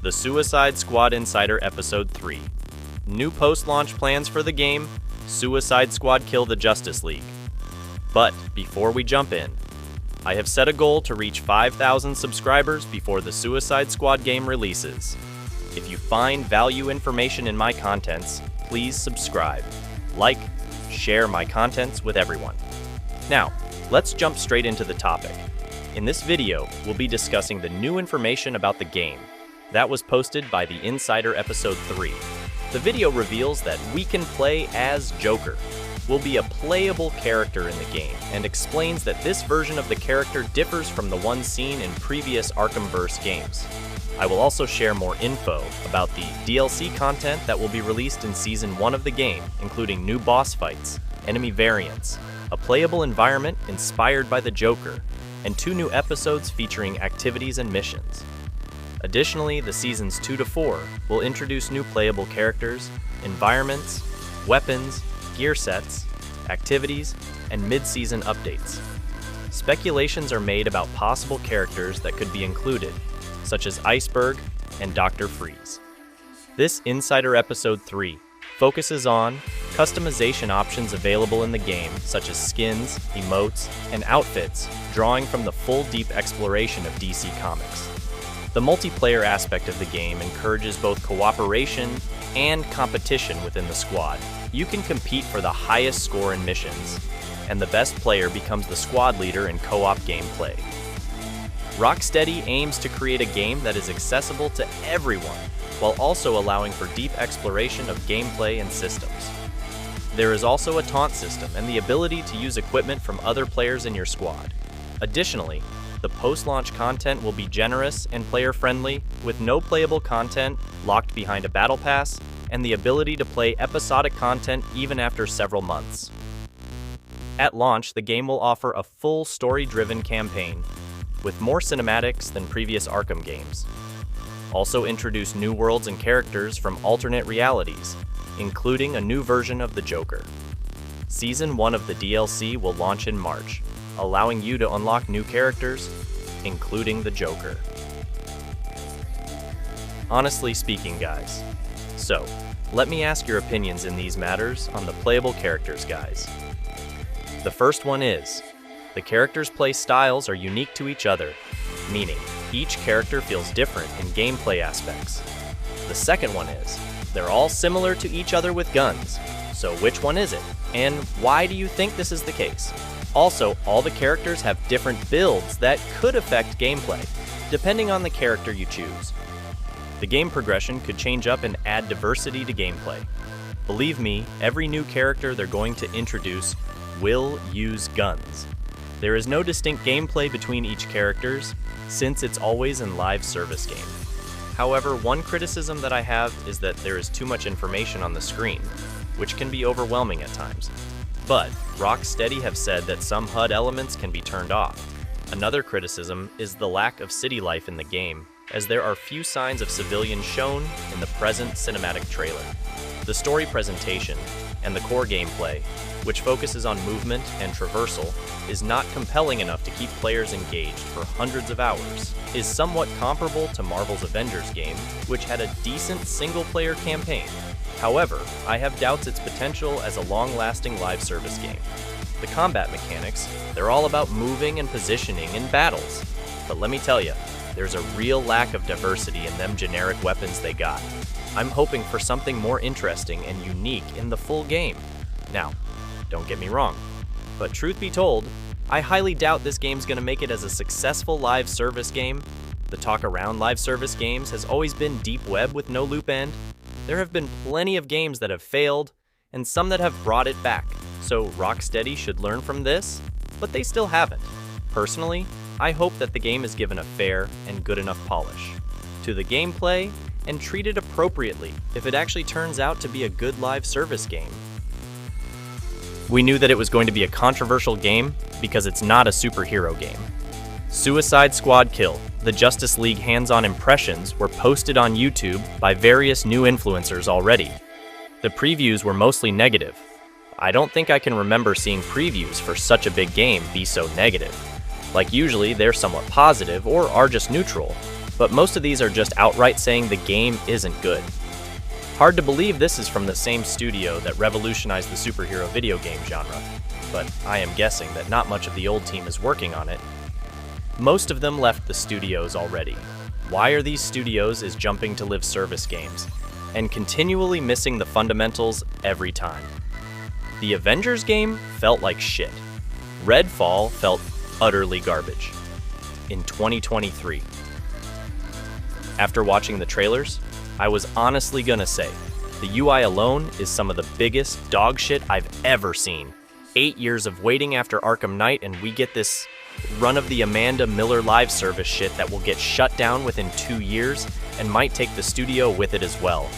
The Suicide Squad Insider Episode 3. New post-launch plans for the game, Suicide Squad Kill the Justice League. But before we jump in, I have set a goal to reach 5,000 subscribers before the Suicide Squad game releases. If you find value information in my contents, please subscribe, like, share my contents with everyone. Now, let's jump straight into the topic. In this video, we'll be discussing the new information about the game. That was posted by the Insider Episode 3. The video reveals that we can play as Joker. Will be a playable character in the game and explains that this version of the character differs from the one seen in previous Arkhamverse games. I will also share more info about the DLC content that will be released in Season 1 of the game, including new boss fights, enemy variants, a playable environment inspired by the Joker, and 2 new episodes featuring activities and missions. Additionally, the Seasons 2 to 4 will introduce new playable characters, environments, weapons, gear sets, activities, and mid-season updates. Speculations are made about possible characters that could be included, such as Iceberg and Dr. Freeze. This Insider Episode 3 focuses on customization options available in the game, such as skins, emotes, and outfits, drawing from the full deep exploration of DC Comics. The multiplayer aspect of the game encourages both cooperation and competition within the squad. You can compete for the highest score in missions, and the best player becomes the squad leader in co-op gameplay. Rocksteady aims to create a game that is accessible to everyone, while also allowing for deep exploration of gameplay and systems. There is also a taunt system and the ability to use equipment from other players in your squad. Additionally, the post-launch content will be generous and player-friendly, with no playable content locked behind a battle pass, and the ability to play episodic content even after several months. At launch, the game will offer a full story-driven campaign, with more cinematics than previous Arkham games. Also introduce new worlds and characters from alternate realities, including a new version of the Joker. Season 1 of the DLC will launch in March, allowing you to unlock new characters, including the Joker. Honestly speaking, guys, so let me ask your opinions in these matters on the playable characters, guys. The first one is, the characters' play styles are unique to each other, meaning each character feels different in gameplay aspects. The second one is, they're all similar to each other with guns. So which one is it? And why do you think this is the case? Also, all the characters have different builds that could affect gameplay, depending on the character you choose. The game progression could change up and add diversity to gameplay. Believe me, every new character they're going to introduce will use guns. There is no distinct gameplay between each characters, since it's always in live service game. However, one criticism that I have is that there is too much information on the screen, which can be overwhelming at times. But Rocksteady have said that some HUD elements can be turned off. Another criticism is the lack of city life in the game, as there are few signs of civilians shown in the present cinematic trailer. The story presentation and the core gameplay, which focuses on movement and traversal, is not compelling enough to keep players engaged for hundreds of hours, is somewhat comparable to Marvel's Avengers game, which had a decent single-player campaign. However, I have doubts its potential as a long-lasting live service game. The combat mechanics, they're all about moving and positioning in battles. But let me tell you, there's a real lack of diversity in them generic weapons they got. I'm hoping for something more interesting and unique in the full game. Now, don't get me wrong, but truth be told, I highly doubt this game's gonna make it as a successful live service game. The talk around live service games has always been deep web with no loop end. There have been plenty of games that have failed, and some that have brought it back, so Rocksteady should learn from this, but they still haven't. Personally, I hope that the game is given a fair and good enough polish to the gameplay and treated appropriately if it actually turns out to be a good live service game. We knew that it was going to be a controversial game because it's not a superhero game. Suicide Squad Kill, the Justice League hands-on impressions were posted on YouTube by various new influencers already. The previews were mostly negative. I don't think I can remember seeing previews for such a big game be so negative. Like usually they're somewhat positive or are just neutral. but most of these are just outright saying the game isn't good. Hard to believe this is from the same studio that revolutionized the superhero video game genre, but I am guessing that not much of the old team is working on it. Most of them left the studios already. Why are these studios is jumping to live service games, and continually missing the fundamentals every time. The Avengers game felt like shit. Redfall felt utterly garbage. In 2023. After watching the trailers, I was honestly gonna say, the UI alone is some of the biggest dog shit I've ever seen. 8 years of waiting after Arkham Knight and we get this run of the Amanda Miller live service shit that will get shut down within 2 years and might take the studio with it as well.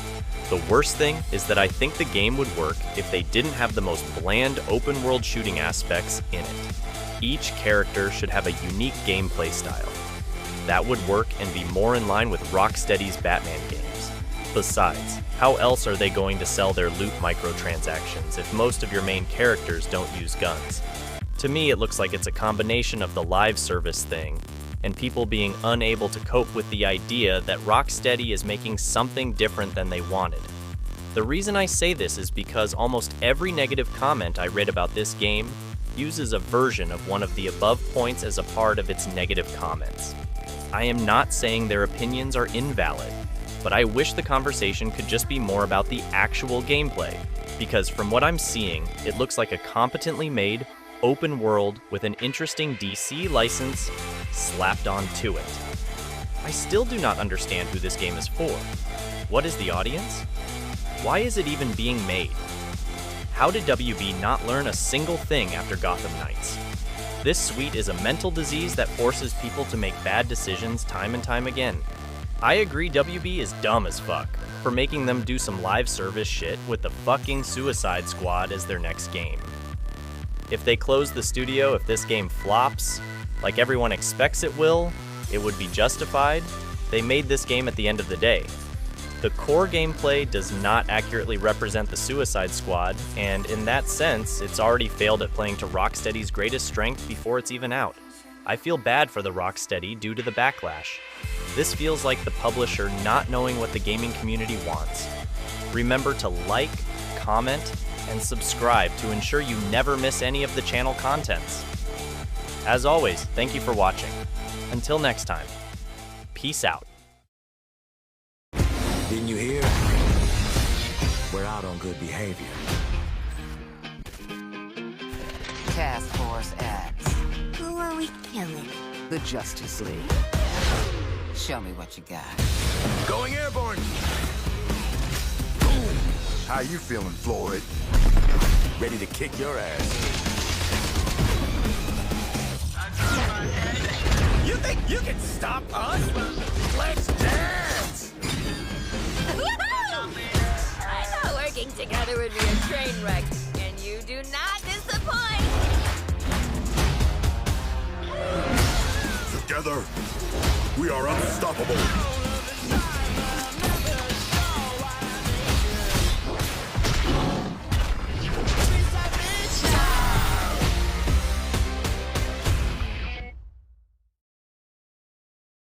The worst thing is that I think the game would work if they didn't have the most bland open world shooting aspects in it. Each character should have a unique gameplay style. That would work and be more in line with Rocksteady's Batman games. Besides, how else are they going to sell their loot microtransactions if most of your main characters don't use guns? To me, it looks like it's a combination of the live service thing and people being unable to cope with the idea that Rocksteady is making something different than they wanted. The reason I say this is because almost every negative comment I read about this game uses a version of one of the above points as a part of its negative comments. I am not saying their opinions are invalid, but I wish the conversation could just be more about the actual gameplay, because from what I'm seeing, it looks like a competently made, open world with an interesting DC license slapped onto it. I still do not understand who this game is for. What is the audience? Why is it even being made? How did WB not learn a single thing after Gotham Knights? This suite is a mental disease that forces people to make bad decisions time and time again. I agree WB is dumb as fuck for making them do some live service shit with the fucking Suicide Squad as their next game. If they close the studio, if this game flops, like everyone expects it will, it would be justified. They made this game at the end of the day. The core gameplay does not accurately represent the Suicide Squad, and in that sense, it's already failed at playing to Rocksteady's greatest strength before it's even out. I feel bad for the Rocksteady due to the backlash. This feels like the publisher not knowing what the gaming community wants. Remember to like, comment, and subscribe to ensure you never miss any of the channel contents. As always, thank you for watching. Until next time, peace out. Didn't you hear? We're out on good behavior. Task Force X. Who are we killing? The Justice League. Show me what you got. Going airborne! Boom! How you feeling, Floyd? Ready to kick your ass. You think you can stop us? Let's dance! I thought working together would be a train wreck, and you do not disappoint! Together, we are unstoppable.